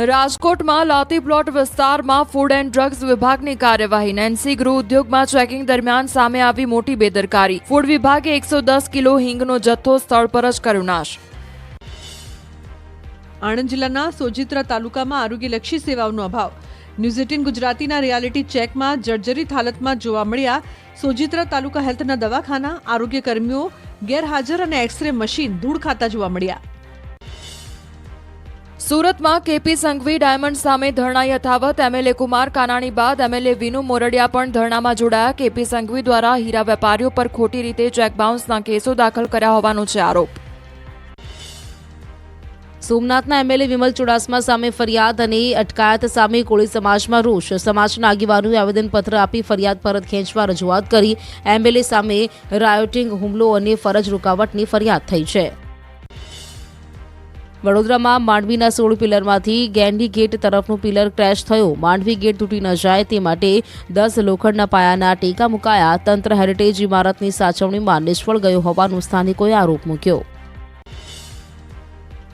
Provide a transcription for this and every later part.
રાજકોટમાં લાતી પ્લોટ વિસ્તારમાં food and drugs વિભાગની કાર્યવાહી. નેન્સી ગૃહ ઉદ્યોગમાં ચેકિંગ દરમિયાન સામે આવી મોટી બેદરકારી. ફૂડ વિભાગે 110 કિલો હિંગનો જથ્થો સ્થળ પર જ કર્યો નાશ. આણંદ જિલ્લાના સોજિત્રા તાલુકામાં આરોગ્યલક્ષી સેવાઓનો અભાવ. ન્યૂઝ 18 ગુજરાતીના રિયાલિટી ચેકમાં જર્જરિત હાલતમાં જોવા મળ્યા સોજિત્રા તાલુકા હેલ્થના દવાખાના. આરોગ્ય કર્મીઓ ગેરહાજર અને એક્સરે મશીન ધૂળ ખાતા જોવા મળ્યા. સુરતમાં કેપી સંઘવી ડાયમંડ સામે ધરણા યથાવત. એમએલએ કુમાર કાનાણી બાદ એમએલએ વિનુ મોરડિયા પણ ધરણામાં જોડાયા. કેપી સંઘવી દ્વારા હીરા વેપારીઓ પર ખોટી રીતે ચેક બાઉન્સના કેસો દાખલ કર્યા હોવાનો છે આરોપ. સોમનાથના એમએલએ વિમલ ચુડાસમા સામે ફરિયાદ અને અટકાયત સામે કોળી સમાજમાં રોષ. સમાજના આગેવાનોએ આવેદનપત્ર આપી ફરિયાદ પરત ખેંચવા રજૂઆત કરી. એમએલએ સામે રાયોટિંગ, હુમલો અને ફરજ રૂકાવટની ફરિયાદ થઈ છે. વડોદરામાં માંડવીના 16 પિલરમાંથી ગેંડી ગેટ તરફનું પિલર ક્રેશ થયો. માંડવી ગેટ તૂટી ન જાય તે માટે 10 લોખંડના પાયાના ટેકા મુકાયા. તંત્ર હેરિટેજ ઇમારતની સાચવણીમાં નિષ્ફળ ગયો હોવાનો સ્થાનિકોએ આરોપ મૂક્યો.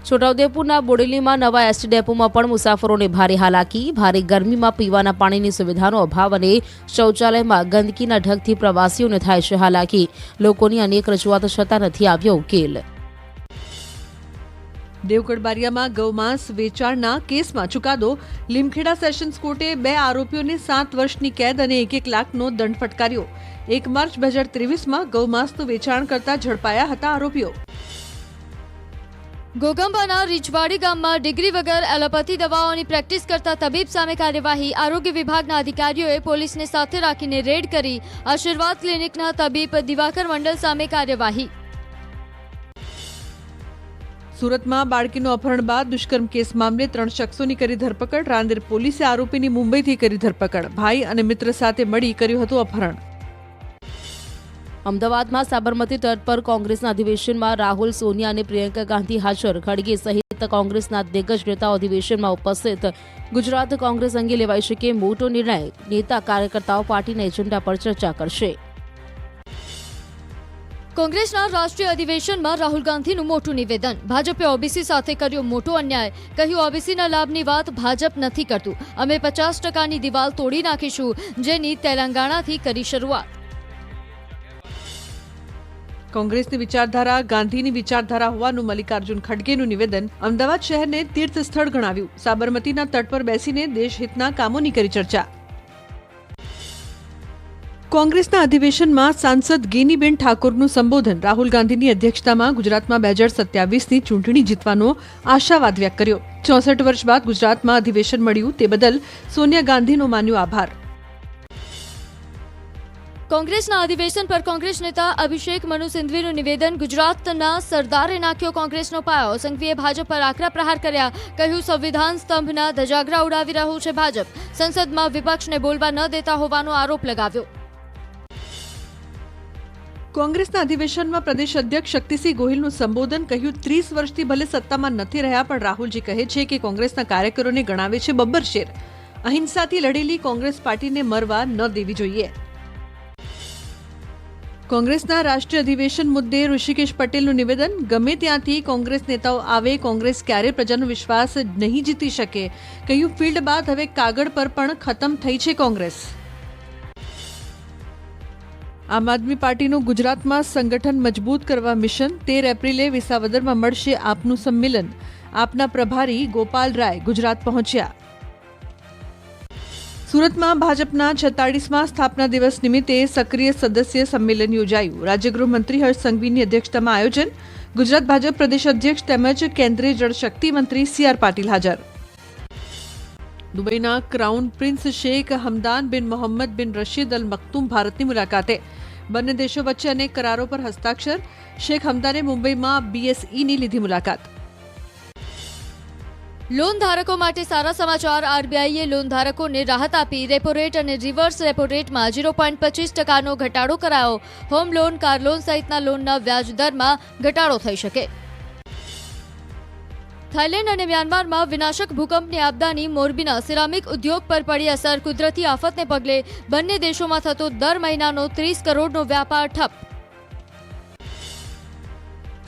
છોટાઉદેપુરના બોડેલીમાં નવા એસટી ડેપોમાં પણ મુસાફરોને ભારે હાલાકી. ભારે ગરમીમાં પીવાના પાણીની સુવિધાનો અભાવ અને શૌચાલયમાં ગંદકીના ઢગથી પ્રવાસીઓને થાય છે હાલાકી. લોકોની અનેક રજૂઆતો છતાં નથી આવ્યો ઉકેલ. દેવગઢ બારિયામાં ગૌમાંસ વેચાણના કેસમાં ચુકાદો. લીમખેડા સેશન્સ કોર્ટે 2 આરોપીઓને 7 વર્ષની કેદ અને 1-1 લાખનો દંડ ફટકાર્યો. 1 માર્ચ 2023માં ગૌમાંસનું વેચાણ કરતા ઝડપાયા હતા આરોપીઓ. ગોગંબાના રીચવાડી ગામમાં ડિગ્રી વગર એલોપેથી દવાઓની પ્રેક્ટિસ કરતા તબીબ સામે કાર્યવાહી. આરોગ્ય વિભાગના અધિકારીઓએ પોલીસને સાથે રાખીને રેડ કરી. આશીર્વાદ ક્લિનિકના તબીબ દિવાકર મંડલ સામે કાર્યવાહી. સુરતમાં બાળકીનું અપહરણ બાદ દુષ્કર્મ કેસ મામલે 3 શખ્સોની કરી ધરપકડ. રાંદેર પોલીસે આરોપીની મુંબઈથી કરી ધરપકડ. ભાઈ અને મિત્ર સાથે મળી કર્યું હતું અપહરણ. અમદાવાદમાં સાબરમતી તટ પર કોંગ્રેસના અધિવેશનમાં રાહુલ, સોનિયા અને પ્રિયંકા ગાંધી હાજર. ખડગે સહિત કોંગ્રેસના દિગ્ગજ નેતાઓ અધિવેશનમાં ઉપસ્થિત. ગુજરાત કોંગ્રેસ અંગે લેવાઈ શકે મોટો નિર્ણય. નેતા કાર્યકર્તાઓ પાર્ટીના એજન્ડા પર ચર્ચા કરશે. કોંગ્રેસના રાષ્ટ્રીય અધિવેશનમાં રાહુલ ગાંધીનું મોટું નિવેદન. ભાજપે ઓબીસી સાથે કર્યો મોટો અન્યાય. કહ્યું, ઓબીસીના લાભની વાત ભાજપ નથી કરતું. અમે 50%ની દિવાલ તોડી નાખીશું, જેની તેલંગાણાથી કરી શરૂઆત. કોંગ્રેસની વિચારધારા ગાંધીની વિચારધારા હોવાનું મલ્લિકાર્જુન ખડગેનું નિવેદન. અમદાવાદ શહેરને તીર્થ સ્થળ ગણાવ્યું. સાબરમતીના તટ પર બેસીને દેશહિતના કામોની કરી ચર્ચા. કોંગ્રેસના અધિવેશનમાં સાંસદ ગેનીબેન ઠાકોરનું સંબોધન. રાહુલ ગાંધીની અધ્યક્ષતામાં ગુજરાતમાં 2027ની ચૂંટણી જીતવાનો આશાવાદ વ્યક્ત કર્યો. 64 વર્ષ બાદ ગુજરાતમાં અધિવેશન મળ્યું તે બદલ સોનિયા ગાંધીનો માન્યો આભાર. કોંગ્રેસના અધિવેશન પર કોંગ્રેસ નેતા અભિષેક મનુ સિંઘવીનું નિવેદન. ગુજરાતના સરદારે નાખ્યો કોંગ્રેસનો પાયો. સિંઘવીએ ભાજપ પર આકરા પ્રહાર કર્યા. કહ્યું, સંવિધાન સ્તંભના ધજાગરા ઉડાવી રહ્યું છે ભાજપ. સંસદમાં વિપક્ષને બોલવા ન દેતા હોવાનો આરોપ લગાવ્યો. કોંગ્રેસના અધિવેશનમાં પ્રદેશ અધ્યક્ષ શક્તિસિંહ ગોહિલનું સંબોધન. કહ્યું, 30 વર્ષથી ભલે સત્તામાં નથી રહ્યા, પણ રાહુલજી કહે છે કે કોંગ્રેસના કાર્યકરોને ગણાવે છે બબ્બર શેર. અહિંસાથી લડેલી કોંગ્રેસ પાર્ટીને મરવા ન દેવી જોઈએ. કોંગ્રેસના રાષ્ટ્રીય અધિવેશન મુદ્દે ઋષિકેશ પટેલનું નિવેદન. ગમે ત્યાંથી કોંગ્રેસ નેતાઓ આવે, કોંગ્રેસ ક્યારે પ્રજાનો વિશ્વાસ નહીં જીતી શકે. કહ્યું, ફિલ્ડ બાદ હવે કાગળ પર પણ ખતમ થઈ છે કોંગ્રેસ. આમ આદમી પાર્ટીનું ગુજરાતમાં સંગઠન મજબૂત કરવા મિશન. 13 એપ્રિલે વિસાવદરમાં મળશે આપનું સંમેલન. આપના પ્રભારી ગોપાલ રાય ગુજરાત પહોંચ્યા. સુરતમાં ભાજપના 46મા સ્થાપના દિવસ નિમિત્તે સક્રિય સદસ્ય સંમેલન યોજાયું. રાજ્યગૃહમંત્રી હર્ષ સંઘવીની અધ્યક્ષતામાં આયોજન. ગુજરાત ભાજપ પ્રદેશ અધ્યક્ષ તેમજ કેન્દ્રીય જળશક્તિ મંત્રી CR પાટીલ હાજર. દુબઈના ક્રાઉન પ્રિન્સ શેખ હમદાન બિન મોહમ્મદ બિન રશીદ અલ મખ્તુમ ભારતની મુલાકાતે. બંને દેશો વચ્ચે અનેક કરારો પર હસ્તાક્ષર. શેખ હમદાને મુંબઈમાં BSEની લીધી મુલાકાત. લોન ધારકો માટે સારા સમાચાર. આરબીઆઈએ લોન ધારકોને રાહત આપી. રેપો રેટ અને રિવર્સ રેપો રેટમાં 0.25%નો ઘટાડો કરાયો. હોમ લોન, કાર લોન સહિતના લોનના વ્યાજ દરમાં ઘટાડો થઈ શકે. થાઇલેન્ડ અને મ્યાનમારમાં વિનાશક ભૂકંપની આપદાની. મોરબીના સિરામિક ઉદ્યોગ પર પડી અસર. કુદરતી આફતને પગલે બંને દેશોમાં થતો દર મહિનાનો 30 કરોડનો વ્યાપાર ઠપ.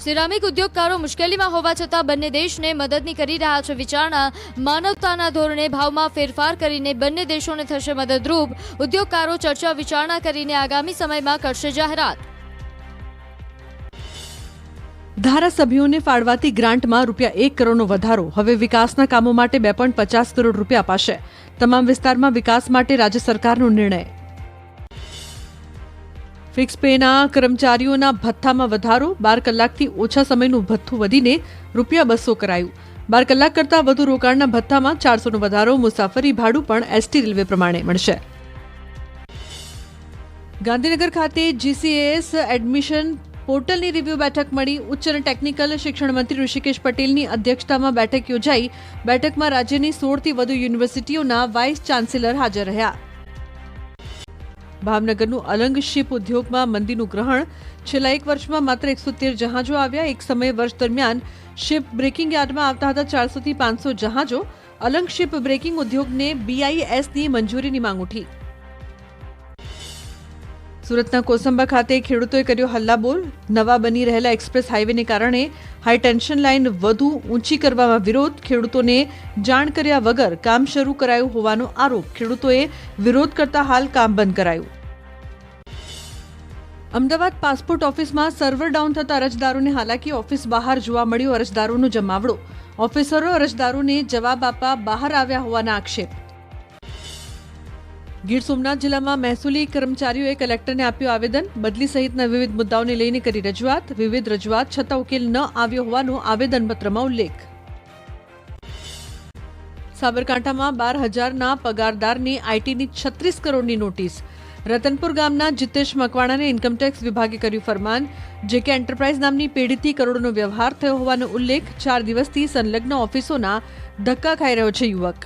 સિરામિક ઉદ્યોગકારો મુશ્કેલીમાં હોવા છતાં બંને દેશને મદદની કરી રહ્યા છે વિચારણા. માનવતાના ધોરણે ભાવમાં ફેરફાર કરીને બંને દેશોને થશે મદદરૂપ. ઉદ્યોગકારો ચર્ચા વિચારણા કરીને આગામી સમયમાં કરશે જાહેરાત. ધારાસભ્યોને ફાળવાતી ગ્રાન્ટમાં ₹1 કરોડનો વધારો. હવે વિકાસના કામો માટે 2.50 કરોડ રૂપિયા અપાશે. તમામ વિસ્તારમાં વિકાસ માટે રાજ્ય સરકારનો નિર્ણય. ફિક્સ પેના કર્મચારીઓના ભથ્થામાં વધારો. 12 કલાકથી ઓછા સમયનું ભથ્થું વધીને ₹200 કરાયું. 12 કલાક કરતાં વધુ રોકાણના ભથ્થામાં 400નો વધારો. મુસાફરી ભાડું પણ એસટી રેલવે પ્રમાણે મળશે. ગાંધીનગર ખાતે GCAS એડમિશન પોર્ટલની રિવ્યુ બેઠક મળી. ઉચ્ચ અને ટેકનિકલ શિક્ષણ મંત્રી ઋષિકેશ પટેલની અધ્યક્ષતામાં બેઠક યોજાઈ. બેઠકમાં રાજ્યની 16થી વધુ યુનિવર્સિટીઓના વાઇસ ચાન્સેલર હાજર રહ્યા. ભાવનગરનું અલંગ શિપ ઉદ્યોગમાં મંદીનું ગ્રહણ. છેલ્લા 1 વર્ષમાં માત્ર 113 જહાજો આવ્યા. એક સમયે વર્ષ દરમિયાન શિપ બ્રેકિંગ યાર્ડમાં આવતા હતા 400 થી 500 જહાજો. અલંગ શિપ બ્રેકિંગ ઉદ્યોગને BISની મંજૂરીની માંગ ઉઠી. સુરતના કોસંબા ખાતે ખેડૂતોએ કર્યો હલ્લાબોલ. નવા બની રહેલા એક્સપ્રેસ હાઈવેને કારણે હાઈ ટેન્શન લાઇન વધુ ઊંચી કરવામાં વિરોધ. ખેડૂતોને જાણ કર્યા વગર કામ શરૂ કરાયું હોવાનો આરોપ. ખેડૂતોએ વિરોધ કરતા હાલ કામ બંધ કરાયું. અમદાવાદ પાસપોર્ટ ઓફિસમાં સર્વર ડાઉન થતા અરજદારોને હાલાકી. ઓફિસ બહાર જોવા મળ્યો અરજદારોનો જમાવડો. ઓફિસરો અરજદારોને જવાબ આપવા બહાર આવ્યા હોવાના આક્ષેપ. ગીર સોમનાથ જિલ્લામાં મહેસૂલી કર્મચારીઓએ કલેક્ટરને આપ્યું આવેદન. બદલી સહિતના વિવિધ મુદ્દાઓને લઈને કરી રજૂઆત. વિવિધ રજૂઆત છતાં ઉકેલ ન આવ્યો હોવાનો આવેદનપત્રમાં ઉલ્લેખ. સાબરકાંઠામાં 12,000ના પગારદારને આઈટીની 36 કરોડની નોટિસ. રતનપુર ગામના જીતેશ મકવાણાને ઇન્કમટેક્સ વિભાગે કર્યું ફરમાન. JK એન્ટરપ્રાઇઝ નામની પેઢીથી કરોડોનો વ્યવહાર થયો હોવાનો ઉલ્લેખ. 4 દિવસથી સંલગ્ન ઓફિસોના ધક્કા ખાઈ રહ્યો છે યુવક.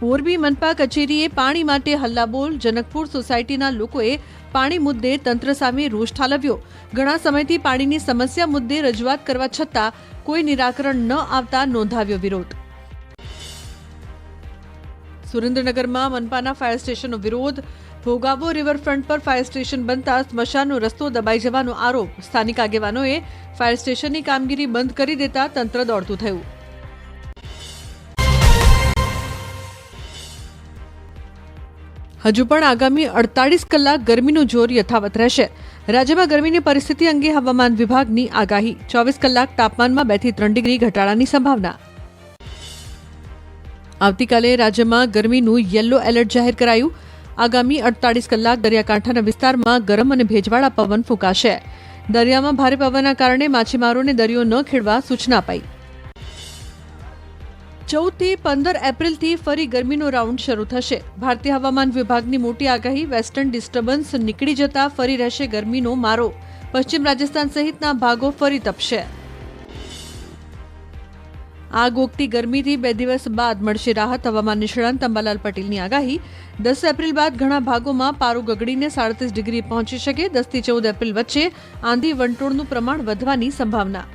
મોરબી મનપા કચેરીએ પાણી માટે હલ્લાબોલ. જનકપુર સોસાયટીના લોકોએ પાણી મુદ્દે તંત્ર સામે રોષ ઠાલવ્યો. ઘણા સમયથી પાણીની સમસ્યા મુદ્દે રજૂઆત કરવા છતાં કોઈ નિરાકરણ ન આવતા નોંધાવ્યો વિરોધ. સુરેન્દ્રનગરમાં મનપાના ફાયર સ્ટેશનનો વિરોધ. ભોગાવો રિવરફ્રન્ટ પર ફાયર સ્ટેશન બનતા સ્મશાનનો રસ્તો દબાઈ જવાનો આરોપ. સ્થાનિક આગેવાનોએ ફાયર સ્ટેશનની કામગીરી બંધ કરી દેતા તંત્ર દોડતું થયું. હજુ પણ આગામી 48 કલાક ગરમીનું જોર યથાવત રહેશે. રાજ્યમાં ગરમીની પરિસ્થિતિ અંગે હવામાન વિભાગની આગાહી. 24 કલાક તાપમાનમાં 2 થી 3 ડિગ્રી ઘટાડાની સંભાવના. આવતીકાલે રાજ્યમાં ગરમીનું યલો એલર્ટ જાહેર કરાયું. આગામી 48 કલાક દરિયાકાંઠાના વિસ્તારમાં ગરમ અને ભેજવાળા પવન ફૂંકાશે. દરિયામાં ભારે પવનના કારણે માછીમારોને દરિયો ન ખેડવા સૂચના અપાઈ. 14 થી 15 એપ્રિલથી ફરી ગરમીનો રાઉન્ડ શરૂ થશે. ભારતીય હવામાન વિભાગની મોટી આગાહી. વેસ્ટર્ન ડિસ્ટર્બન્સ નીકળી જતા ફરી રહેશે ગરમીનો મારો. પશ્ચિમ રાજસ્થાન સહિતના ભાગો ફરી તપશે. આગ ઓગતી ગરમીથી 2 દિવસ બાદ મળશે રાહત. હવામાન નિષ્ણાંત અંબાલાલ પટેલની આગાહી. 10 એપ્રિલ બાદ ઘણા ભાગોમાં પારો ગગડીને 37 ડિગ્રી પહોંચી શકે. 10 થી 14 એપ્રિલ વચ્ચે આંધી વંટોળનું પ્રમાણ વધવાની સંભાવના.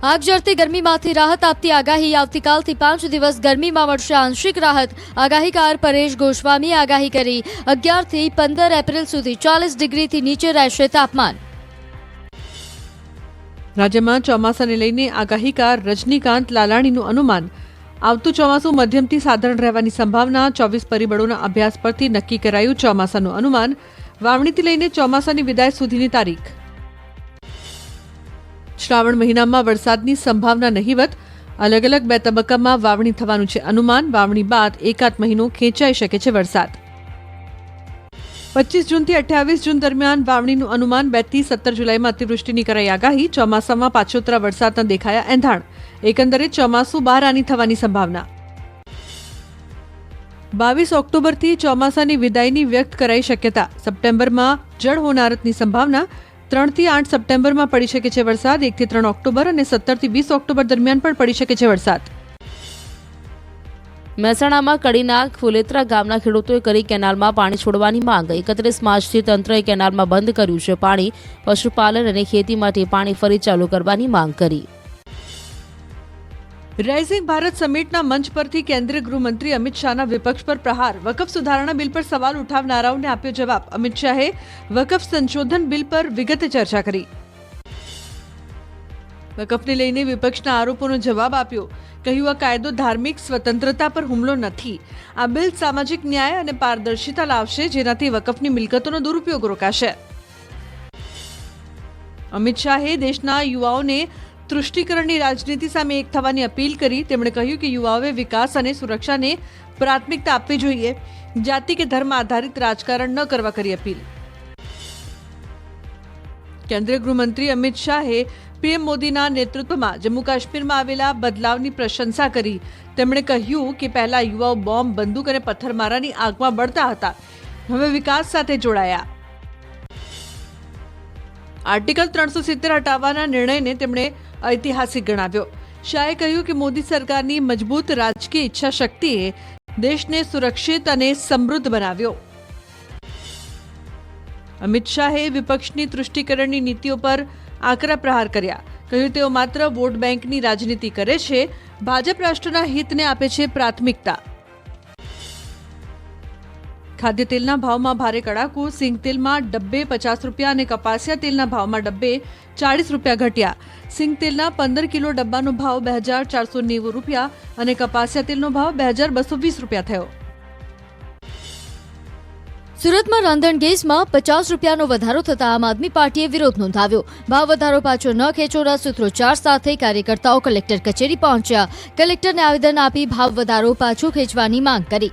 આગ ઝરતી ગરમીમાંથી રાહત આપતી આગાહી. આવતીકાલથી 5 દિવસ ગરમીમાં મળશે આંશિક રાહત. આગાહીકાર પરેશ ગોસ્વામીએ આગાહી કરી. 11 થી 15 એપ્રિલ સુધી 40 ડિગ્રીથી નીચે રહેશે તાપમાન. રાજ્યમાં ચોમાસાને લઈને આગાહીકાર રજનીકાંત લાલાણીનું અનુમાન. આવતું ચોમાસું મધ્યમથી સાધારણ રહેવાની સંભાવના. 24 પરિબળોના અભ્યાસ પરથી નક્કી કરાયું ચોમાસાનું અનુમાન. વાવણીથી લઈને ચોમાસાની વિદાય સુધીની તારીખ. શ્રાવણ મહિનામાં વરસાદની સંભાવના નહીવત. અલગ અલગ 2 તબક્કામાં વાવણી થવાનું છે અનુમાન. વાવણી બાદ એકાદ મહિનો ખેંચાઈ શકે છે વરસાદ. 25 જૂનથી 28 જૂન દરમિયાન વાવણીનું અનુમાન. 2 થી 17 જુલાઈમાં અતિવૃષ્ટિની કરાઈ આગાહી. ચોમાસામાં પાછોતરા વરસાદના દેખાયા એંધાણ. એકંદરે ચોમાસું બહારાની થવાની સંભાવના. 22 ઓક્ટોબરથી ચોમાસાની વિદાયની વ્યક્ત કરાઈ શક્યતા. સપ્ટેમ્બરમાં જળ હોનારતની સંભાવના. 3 થી 8 સપ્ટેમ્બરમાં પડી શકે છે વરસાદ. 1 થી 3 ઓક્ટોબર અને 17 થી 20 ઓક્ટોબર દરમિયાન પણ પડી શકે છે વરસાદ. મહેસાણામાં કડીના ફુલેત્રા ગામના ખેડૂતોએ કરી કેનાલમાં પાણી છોડવાની માંગ. 31 માર્ચથી તંત્રએ કેનાલમાં બંધ કર્યું છે પાણી. પશુપાલન અને ખેતી માટે પાણી ફરી ચાલુ કરવાની માંગ કરી. રાઇઝિંગ ભારત સમિટના મંચ પરથી કેન્દ્રીય ગૃહમંત્રી અમિત શાહના વિપક્ષ પર પ્રહાર. વકફ સુધારણા બિલ પર સવાલ ઉઠાવનારાઓને આપ્યો જવાબ. અમિત શાહે વકફ સંશોધન બિલ પર વિગતે ચર્ચા કરી. વકફને લઈને વિપક્ષના આરોપોનો જવાબ આપ્યો. કહ્યું, આ કાયદો ધાર્મિક સ્વતંત્રતા પર હુમલો નથી. આ બિલ સામાજિક ન્યાય અને પારદર્શિતા લાવશે, જેનાથી વકફની મિલકતોનો દુરુપયોગ રોકાશે. અમિત શાહે દેશના યુવાઓને તૃષ્ટિકરણની રાજનીતિ સામે એક થવાની અપીલ કરી. તેમણે કહ્યું કે યુવાઓએ વિકાસ અને સુરક્ષાને પ્રાથમિકતા આપવી જોઈએ. જાતિ કે ધર્મ આધારિત રાજકારણ ન કરવા કરી અપીલ. કેન્દ્રીય ગૃહમંત્રી અમિત શાહે પીએમ મોદીના નેતૃત્વમાં જમ્મુ કાશ્મીરમાં આવેલા બદલાવની પ્રશંસા કરી. તેમણે કહ્યું કે પહેલા યુવાઓ બોમ્બ, બંદૂક અને પથ્થરમારાની આગમાં બળતા હતા, હવે વિકાસ સાથે જોડાયા. આર્ટિકલ 370 હટાવવાના નિર્ણયને તેમણે ઐતિહાસિક ગણાવ્યો. શાહે કહ્યું કે મોદી સરકારની મજબૂત રાજકીય ઈચ્છા શક્તિએ દેશને સુરક્ષિત અને સમૃદ્ધ બનાવ્યો. અમિત શાહે વિપક્ષની તૃષ્ટિકરણની નીતિઓ પર આકરા પ્રહાર કર્યા. કહ્યું, તેઓ માત્ર વોટ બેંકની રાજનીતિ કરે છે. ભાજપ રાષ્ટ્રના હિતને આપે છે પ્રાથમિકતા. ખાદ્ય તેલના ભાવમાં ભારે કડાકો. સિંગ તેલમાં ડબ્બે 50 રૂપિયા અને કપાસિયા તેલના ભાવમાં ડબ્બે 40 રૂપિયા ઘટ્યા. સિંગ તેલના 15 કિલો ડબ્બાનો ભાવ 2490 રૂપિયા અને કપાસિયા તેલનો ભાવ 2220 રૂપિયા થયો. સુરતમાં રાંધણ ગેસમાં 50 રૂપિયાનો વધારો થતા આમ આદમી પાર્ટીએ વિરોધ નોંધાવ્યો. ભાવ વધારો પાછો ન ખેંચોના સૂત્રોચ્ચાર સાથે કાર્યકર્તાઓ કલેક્ટર કચેરી પહોંચ્યા. કલેક્ટરને આવેદન આપી ભાવ વધારો પાછો ખેંચવાની માંગ કરી.